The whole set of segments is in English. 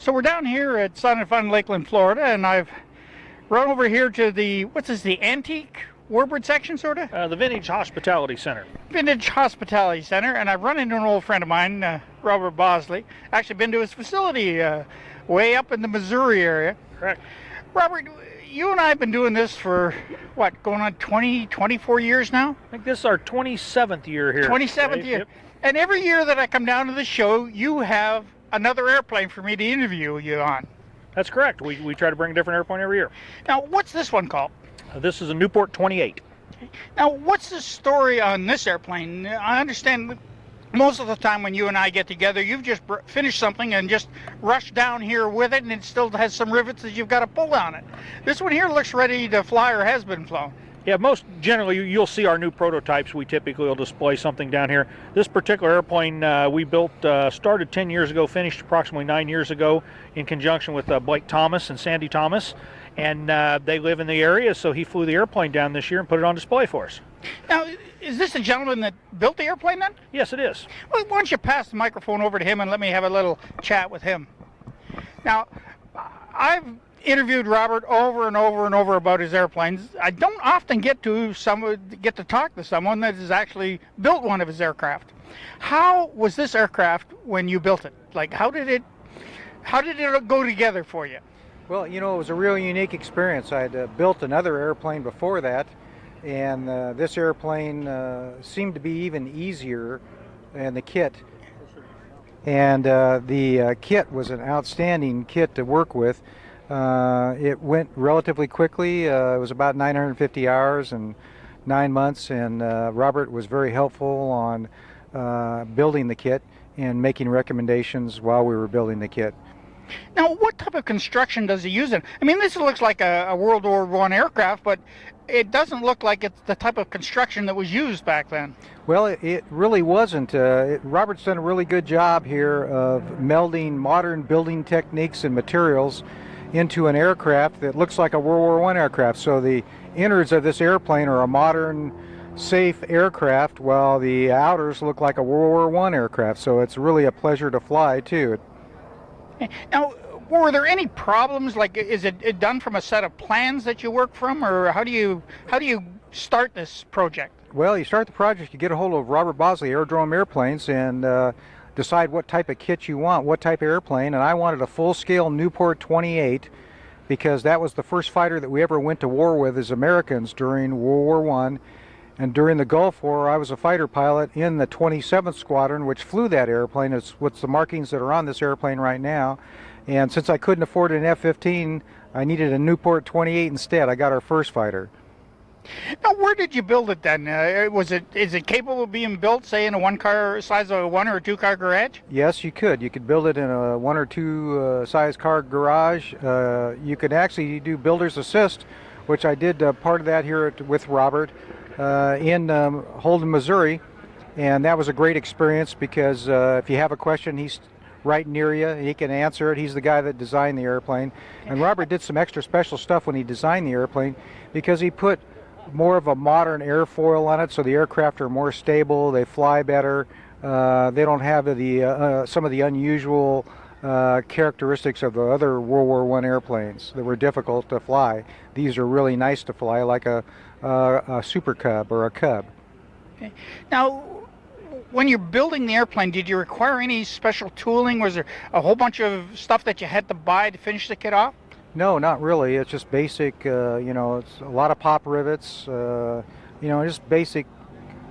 So we're down here at Sun and Fun Lakeland, Florida, and I've run over here to the, what's this, the antique warbird section, sort of? The Vintage Hospitality Center. Vintage Hospitality Center, and I've run into an old friend of mine, Robert Bosley. Actually been to his facility way up in the Missouri area. Correct. Robert, you and I have been doing this for, what, going on 24 years now? I think this is our 27th year here. 27th year. Yep. And every year that I come down to the show, you have another airplane for me to interview you on. That's correct. We try to bring a different airplane every year. Now, what's this one called? This is a Nieuport 28. Now, what's the story on this airplane? I understand most of the time when you and I get together, you've just finished something and just rushed down here with it, and it still has some rivets that you've got to pull on it. This one here looks ready to fly or has been flown. Yeah, most generally you'll see our new prototypes. We typically will display something down here. This particular airplane we built, started 10 years ago, finished approximately 9 years ago in conjunction with Blake Thomas and Sandy Thomas. And they live in the area, so he flew the airplane down this year and put it on display for us. Now, is this the gentleman that built the airplane then? Yes, it is. Well, why don't you pass the microphone over to him and let me have a little chat with him. Now, I've interviewed Robert over and over and over about his airplanes. I don't often get to talk to someone that has actually built one of his aircraft. How was this aircraft when you built it? Like, how did it go together for you? Well, you know, it was a real unique experience. I'd built another airplane before that, and this airplane seemed to be even easier than the kit. And the kit was an outstanding kit to work with. It went relatively quickly. It was about 950 hours and 9 months, and Robert was very helpful on building the kit and making recommendations while we were building the kit. Now, what type of construction does he use it? I mean, this looks like a World War I aircraft, but it doesn't look like it's the type of construction that was used back then. Well, it really wasn't. Robert's done a really good job here of melding modern building techniques and materials into an aircraft that looks like a World War I aircraft. So the innards of this airplane are a modern, safe aircraft, while the outers look like a World War I aircraft. So it's really a pleasure to fly, too. Now, were there any problems? Like, is it done from a set of plans that you work from, or how do you start this project? Well, you start the project, you get a hold of Robert Bosley, Airdrome Aeroplanes, and decide what type of kit you want, what type of airplane. And I wanted a full-scale Nieuport 28 because that was the first fighter that we ever went to war with as Americans during World War I. And during the Gulf War, I was a fighter pilot in the 27th Squadron, which flew that airplane. It's what's the markings that are on this airplane right now. And since I couldn't afford an F-15, I needed a Nieuport 28 instead. I got our first fighter. Now, where did you build it then? Is it capable of being built, say, in a one-car size of a one or a two-car garage? Yes, you could. You could build it in a one or two size car garage. You could actually do builder's assist, which I did part of that here with Robert. In Holden, Missouri, and that was a great experience because if you have a question, he's right near you, he can answer it. He's the guy that designed the airplane. And Robert did some extra special stuff when he designed the airplane because he put more of a modern airfoil on it, so the aircraft are more stable, they fly better, they don't have the some of the unusual characteristics of the other World War I airplanes that were difficult to fly. These are really nice to fly, like a Super Cub or a Cub. Okay. Now, when you're building the airplane, did you require any special tooling? Was there a whole bunch of stuff that you had to buy to finish the kit off? No, not really. It's just basic, you know, it's a lot of pop rivets, you know, just basic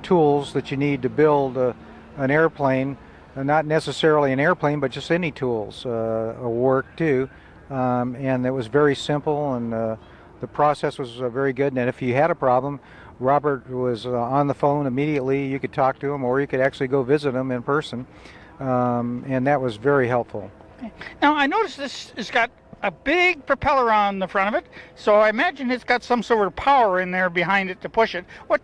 tools that you need to build an airplane. Not necessarily an airplane, but just any tools work too. And it was very simple, and the process was very good. And if you had a problem, Robert was on the phone immediately. You could talk to him, or you could actually go visit him in person, and that was very helpful. Now, I noticed this has got a big propeller on the front of it, so I imagine it's got some sort of power in there behind it to push it. What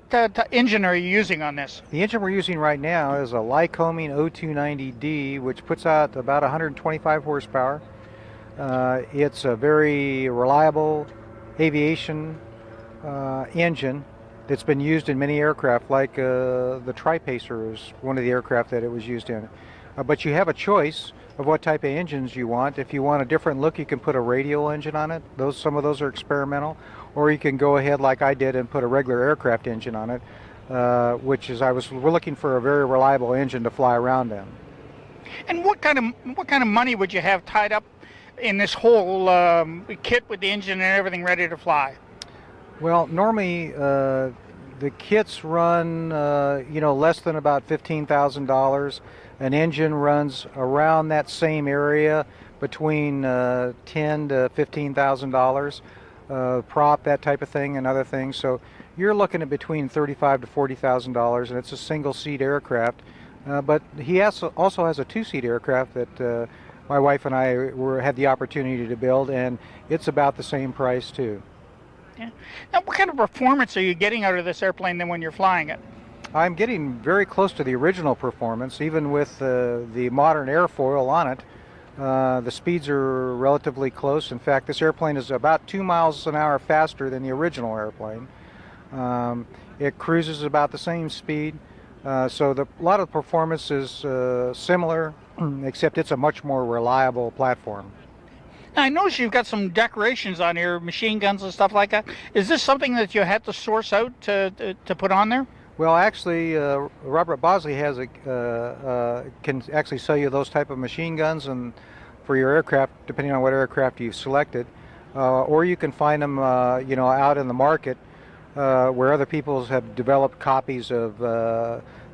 engine are you using on this? The engine we're using right now is a Lycoming 0290D, which puts out about 125 horsepower. It's a very reliable aviation engine that's been used in many aircraft, like the Tripacer is one of the aircraft that it was used in. but you have a choice of what type of engines you want. If you want a different look, you can put a radial engine on it. Some of those are experimental, or you can go ahead like I did and put a regular aircraft engine on it, we're looking for a very reliable engine to fly around in. And what kind of money would you have tied up in this whole kit with the engine and everything ready to fly? Well, normally the kits run less than about $15,000. An engine runs around that same area, between $10,000 to $15,000. Prop, that type of thing, and other things. So you're looking at between $35,000 to $40,000, and it's a single-seat aircraft. But he also has a two-seat aircraft that my wife and I had the opportunity to build, and it's about the same price too. Yeah. Now, what kind of performance are you getting out of this airplane then when you're flying it? I'm getting very close to the original performance, even with the modern airfoil on it. The speeds are relatively close. In fact, this airplane is about 2 miles an hour faster than the original airplane. It cruises about the same speed. So a lot of the performance is similar, except it's a much more reliable platform. Now, I notice you've got some decorations on here, machine guns and stuff like that. Is this something that you had to source out to put on there? Well, actually, Robert Bosley can actually sell you those type of machine guns and for your aircraft, depending on what aircraft you've selected, or you can find them, out in the market where other people have developed copies of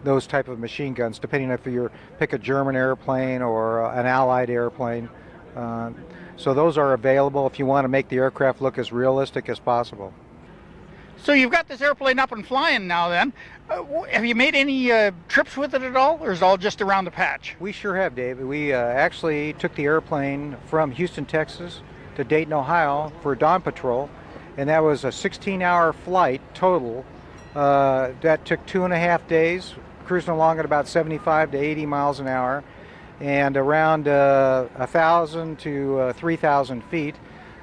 those type of machine guns, depending if you pick a German airplane or an Allied airplane. So those are available if you want to make the aircraft look as realistic as possible. So you've got this airplane up and flying now then. Have you made any trips with it at all, or is it all just around the patch? We sure have, Dave. We actually took the airplane from Houston, Texas to Dayton, Ohio for dawn patrol, and that was a 16-hour flight total. That took 2.5 days, cruising along at about 75 to 80 miles an hour, and around 1,000 to 3,000 feet.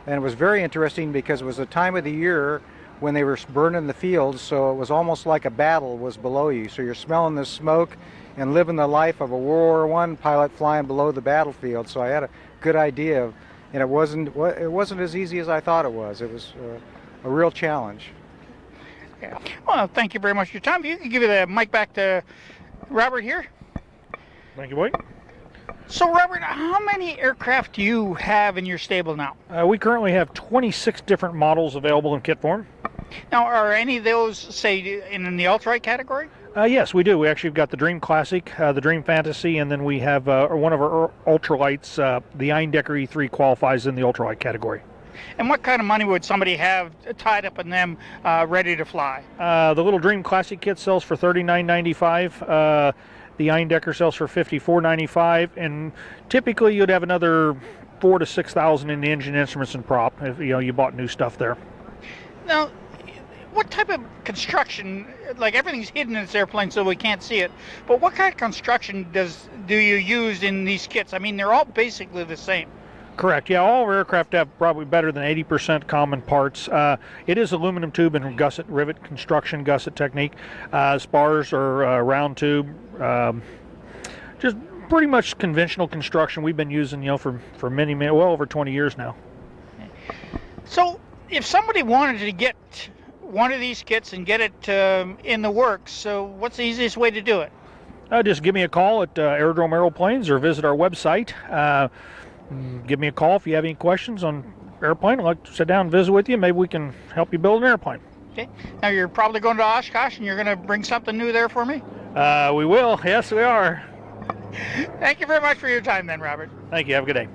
And it was very interesting because it was a time of the year when they were burning the fields, so it was almost like a battle was below you. So you're smelling the smoke and living the life of a World War I pilot flying below the battlefield. So I had a good idea, and it wasn't as easy as I thought it was. It was a real challenge. Yeah. Well, thank you very much for your time. If you could give the mic back to Robert here. Thank you, Boyd. So, Robert, how many aircraft do you have in your stable now? We currently have 26 different models available in kit form. Now, are any of those, say, in the ultralight category? Yes, we do. We actually have got the Dream Classic, the Dream Fantasy, and then we have one of our ultralights, the Eindecker E3 qualifies in the ultralight category. And what kind of money would somebody have tied up in them ready to fly? The little Dream Classic kit sells for $39.95. The Eindecker sells for $54.95, and typically you'd have another $4,000 to $6,000 in the engine, instruments, and prop if you bought new stuff there. Now, what type of construction? Like, everything's hidden in this airplane, so we can't see it. But what kind of construction do you use in these kits? I mean, they're all basically the same. Correct. Yeah, all of our aircraft have probably better than 80% common parts. It is aluminum tube and gusset rivet construction, gusset technique. Spars are round tube. Just pretty much conventional construction we've been using, for well over 20 years now. So, if somebody wanted to get one of these kits and get it in the works, so what's the easiest way to do it? Just give me a call at Airdrome Aeroplanes or visit our website. Give me a call if you have any questions on airplane. I'd like to sit down and visit with you. Maybe we can help you build an airplane. Okay. Now, you're probably going to Oshkosh, and you're going to bring something new there for me? We will. Yes, we are. Thank you very much for your time then, Robert. Thank you. Have a good day.